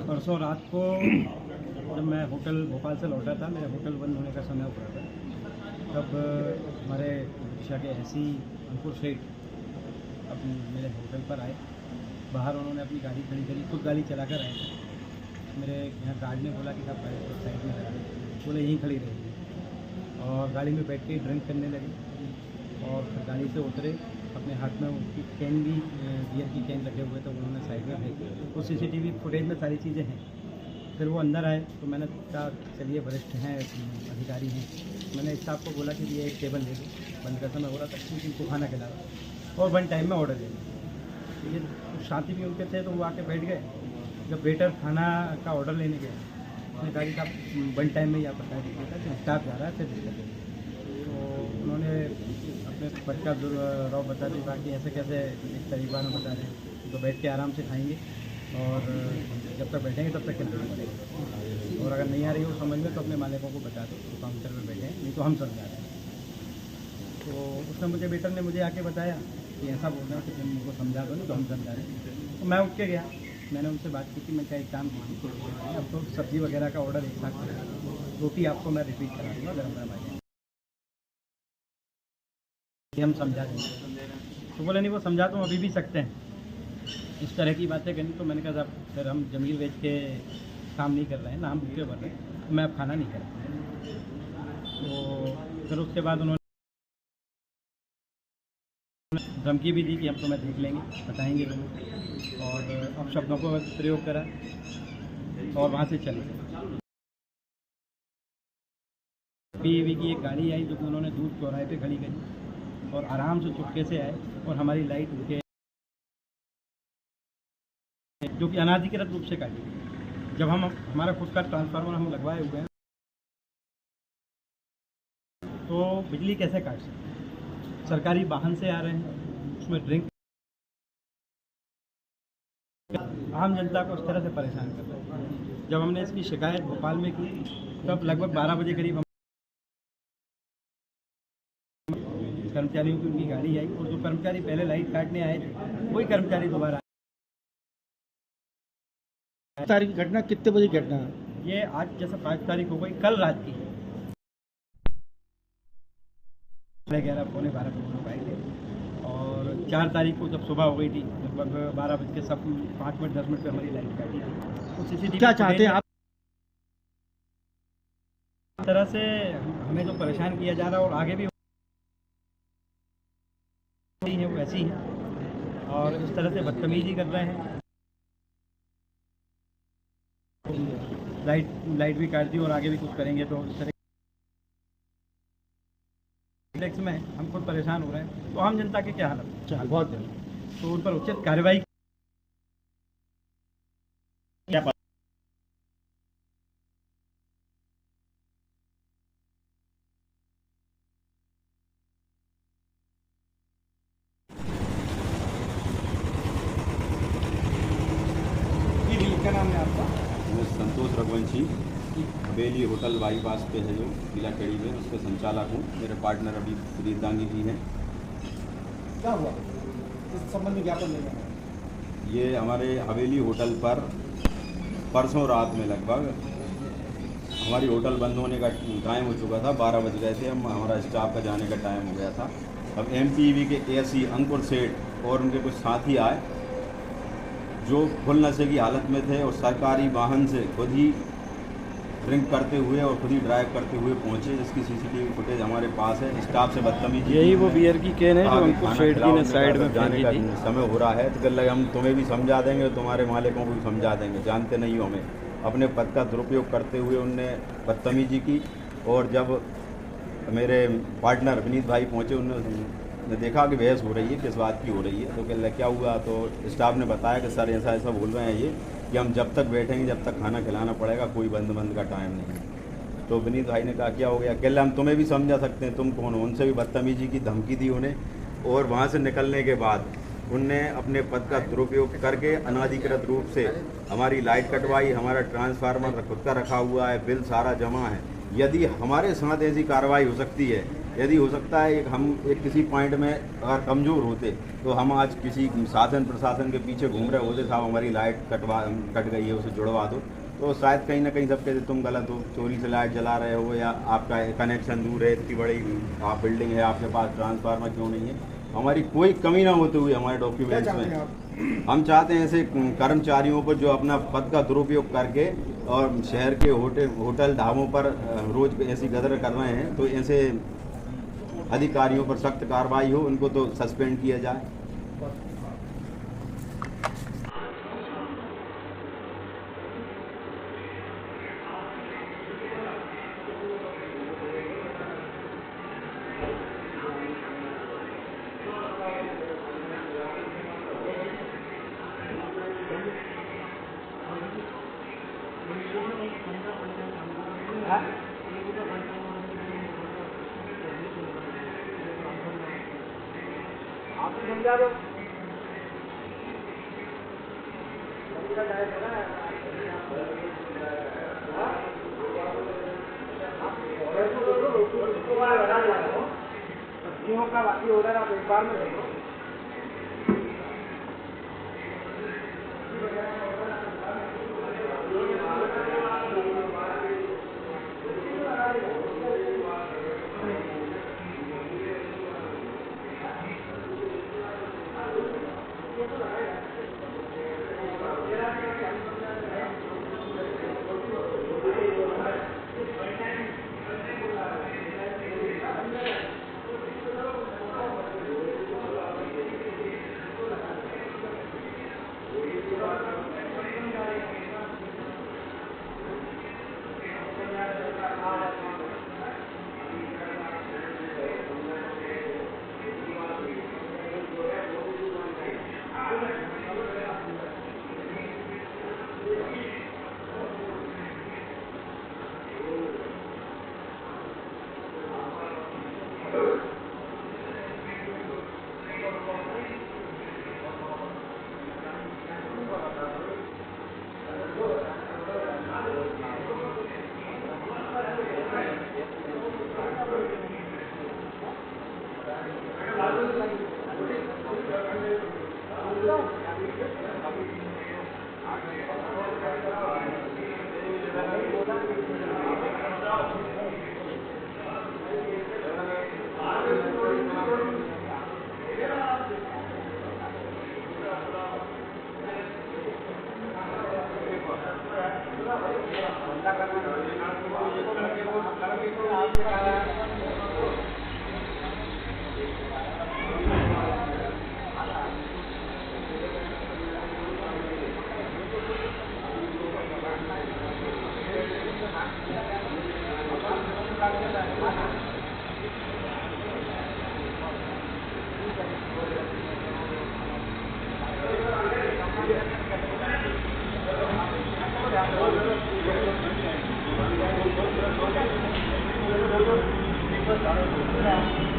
परसों रात को जब मैं होटल भोपाल से लौटा था, मेरे होटल बंद होने का समय हुआ था, तब हमारे दिशा के एसई अंकुर सेठ अपने मेरे होटल पर आए। बाहर उन्होंने अपनी गाड़ी खड़ी करी, खुद गाड़ी चला कर आए थे। मेरे यहाँ गार्ड ने बोला कि साहब गाड़ी को साइड में लगा, बोले यहीं खड़ी रहेगी। और गाड़ी में बैठ के ड्रिंक करने लगे और फिर गाड़ी से उतरे। अपने हाथ में उनकी कैन भी, बियर की कैन रखे हुए, तो उन्होंने साइड में फेंकी। तो सीसीटीवी फुटेज में सारी चीज़ें हैं। फिर वो अंदर आए तो मैंने कहा चलिए वरिष्ठ हैं, अधिकारी हैं, मैंने स्टाफ को बोला कि ये एक टेबल ले दो, बंद का समय हो रहा था, क्योंकि उनको खाना खिला रहा और वन टाइम में ऑर्डर दे दो। ये साथी भी उनके थे तो वो आके बैठ गए। जब वेटर खाना का ऑर्डर लेने गए, उसने कहा कि साहब वन टाइम में ही आप बता दीजिएगा कि स्टाफ जा रहा है, फिर दिक्कत है। तो उन्होंने अपने पद का दुर्भाव बता दी, बाकी ऐसे कैसे एक तरीका में बता रहे हैं, तो बैठ के आराम से खाएंगे और जब तक बैठेंगे तब तक खिलाना पड़ेगा। और अगर नहीं आ रही हो समझ में तो अपने मालिकों को बता दो, तो काउंटर में बैठे, नहीं तो हम समझा रहे हैं। तो उसने मुझे, वेटर ने मुझे आके बताया कि ऐसा बोल रहे हैं कि तुम उनको समझा दो, नहीं तो हम समझा रहे हैं। तो मैं उठ के गया, मैंने उनसे बात की कि मैं क्या एक काम कीजिए, अब तो सब्ज़ी वगैरह का ऑर्डर एक साथ करा, रोटी आपको मैं रिपीट करा दूँगा गर्म गर्म आ जाए, हम समझा देंगे। तो बोले नहीं, वो समझा तो अभी भी सकते हैं, इस तरह की बातें करनी। तो मैंने कहा साहब फिर हम जमील वेच के काम नहीं कर रहे हैं ना, हम भूखे भर रहे हैं, तो मैं अब खाना नहीं कर रहा। तो फिर उसके बाद उन्होंने धमकी भी दी कि हम तो मैं देख लेंगे, बताएंगे लोगों, और अब शब्दों को प्रयोग करा और वहाँ से चले गए। पीवी की एक गाड़ी आई जो कि उन्होंने दूर चौराहे पे खड़ी करी और आराम से चुपके से आए और हमारी लाइट उनके, जो कि अनाधिकृत रूप से काटी। जब हम हमारा खुद का ट्रांसफार्मर हम लगवाए हुए हैं, तो बिजली कैसे काट सकते? सरकारी वाहन से आ रहे हैं, उसमें ड्रिंक, आम जनता को इस तरह से परेशान कर रहे हैं। जब हमने इसकी शिकायत भोपाल में की, तब लगभग 12 बजे करीब हम कर्मचारियों की उनकी गाड़ी आई और जो कर्मचारी पहले लाइट काटने आए थे, वही कर्मचारी दोबारा आए। तारीख की घटना कितने बजे की घटना है? ये आज जैसे 5 तारीख हो गई, कल रात की 11 पौने 12 बजे लोग आए थे और 4 तारीख को जब सुबह हो गई थी, लगभग 12 बज के सब 5 मिनट 10 मिनट पर हमारी लाइट काटी थी। तो सीसीटीवी क्या चाहते हैं आप? इस तरह से हमें जो परेशान किया जा रहा है और आगे भी है वो ऐसी है और इस तरह से बदतमीजी कर रहे हैं। लाइट भी काट दी और आगे भी कुछ करेंगे तो इस तरह में हम खुद परेशान हो रहे हैं। तो आम जनता की क्या हालत है? बहुत तो उन पर उचित कार्रवाई क्या क्या नाम है आपका? मैं संतोष रघुवंशी, हवेली होटल बाईपास पे है जो किला कड़ी में, उसके संचालक हूँ। मेरे पार्टनर अभी सुधीर दांगी जी हैं। क्या हुआ इस संबंध में ज्ञापन देना है? ये हमारे हवेली होटल पर परसों रात में लगभग हमारी होटल बंद होने का टाइम हो चुका था, 12 बज गए थे, हमारा स्टाफ का जाने का टाइम हो गया था। अब एमपीवी के एसी अंकुर सेठ और उनके कुछ साथी आए जो फुल नशे की हालत में थे और सरकारी वाहन से खुद ही ड्रिंक करते हुए और खुद ही ड्राइव करते हुए पहुंचे, जिसकी सीसीटीवी फुटेज हमारे पास है। स्टाफ से बदतमीजी, यही वो बियर की कैन है जो आगे अंकुर खाना सेठ जी ने खिलाओ, साइड में जाने फेंकी का थी। समय हो रहा है, तो कल लगे हम तुम्हें भी समझा देंगे, तुम्हारे मालिकों को भी समझा देंगे, जानते नहीं हो हमें। अपने पद का दुरुपयोग करते हुए उनने बदतमीजी की और जब मेरे पार्टनर विनीत भाई पहुँचे, उन्होंने देखा कि बहस हो रही है, किस बात की हो रही है। तो क्या हुआ, तो स्टाफ ने बताया कि सर ऐसा ऐसा बोल रहे हैं ये कि हम जब तक बैठेंगे जब तक खाना खिलाना पड़ेगा, कोई बंद का टाइम नहीं है। तो विनीत भाई ने कहा क्या हो गया? कह हम तुम्हें भी समझा सकते हैं, तुम कौन हो? उनसे भी बदतमीजी की धमकी दी उन्हें और वहाँ से निकलने के बाद उनने अपने पद का दुरुपयोग करके अनाधिकृत रूप से हमारी लाइट कटवाई। हमारा ट्रांसफार्मर खुद का रखा हुआ है, बिल सारा जमा है। यदि हमारे साथ ऐसी कार्रवाई हो सकती है यदि हो सकता है हम एक किसी पॉइंट में अगर कमज़ोर होते तो हम आज किसी शासन प्रशासन के पीछे घूम रहे होते, साहब हमारी लाइट कट गई है, उसे जुड़वा दो, तो शायद कहीं ना कहीं सब कहते तुम गलत हो, चोरी से लाइट जला रहे हो, या आपका कनेक्शन दूर है, इतनी बड़ी आप बिल्डिंग है, आपके पास ट्रांसफार्मर क्यों नहीं है। हमारी कोई कमी ना होते हुए हमारे डॉक्यूमेंट्स में हम चाहते हैं ऐसे कर्मचारियों पर जो अपना पद का दुरुपयोग करके और शहर के होटल ढाबों पर रोज ऐसी गदर कर रहे हैं, तो ऐसे अधिकारियों पर सख्त कार्रवाई हो, उनको तो सस्पेंड किया जाए। आप समझा दो सब्जियों का बाकी ऑर्डर आप एक बार में दे दो। Gracias.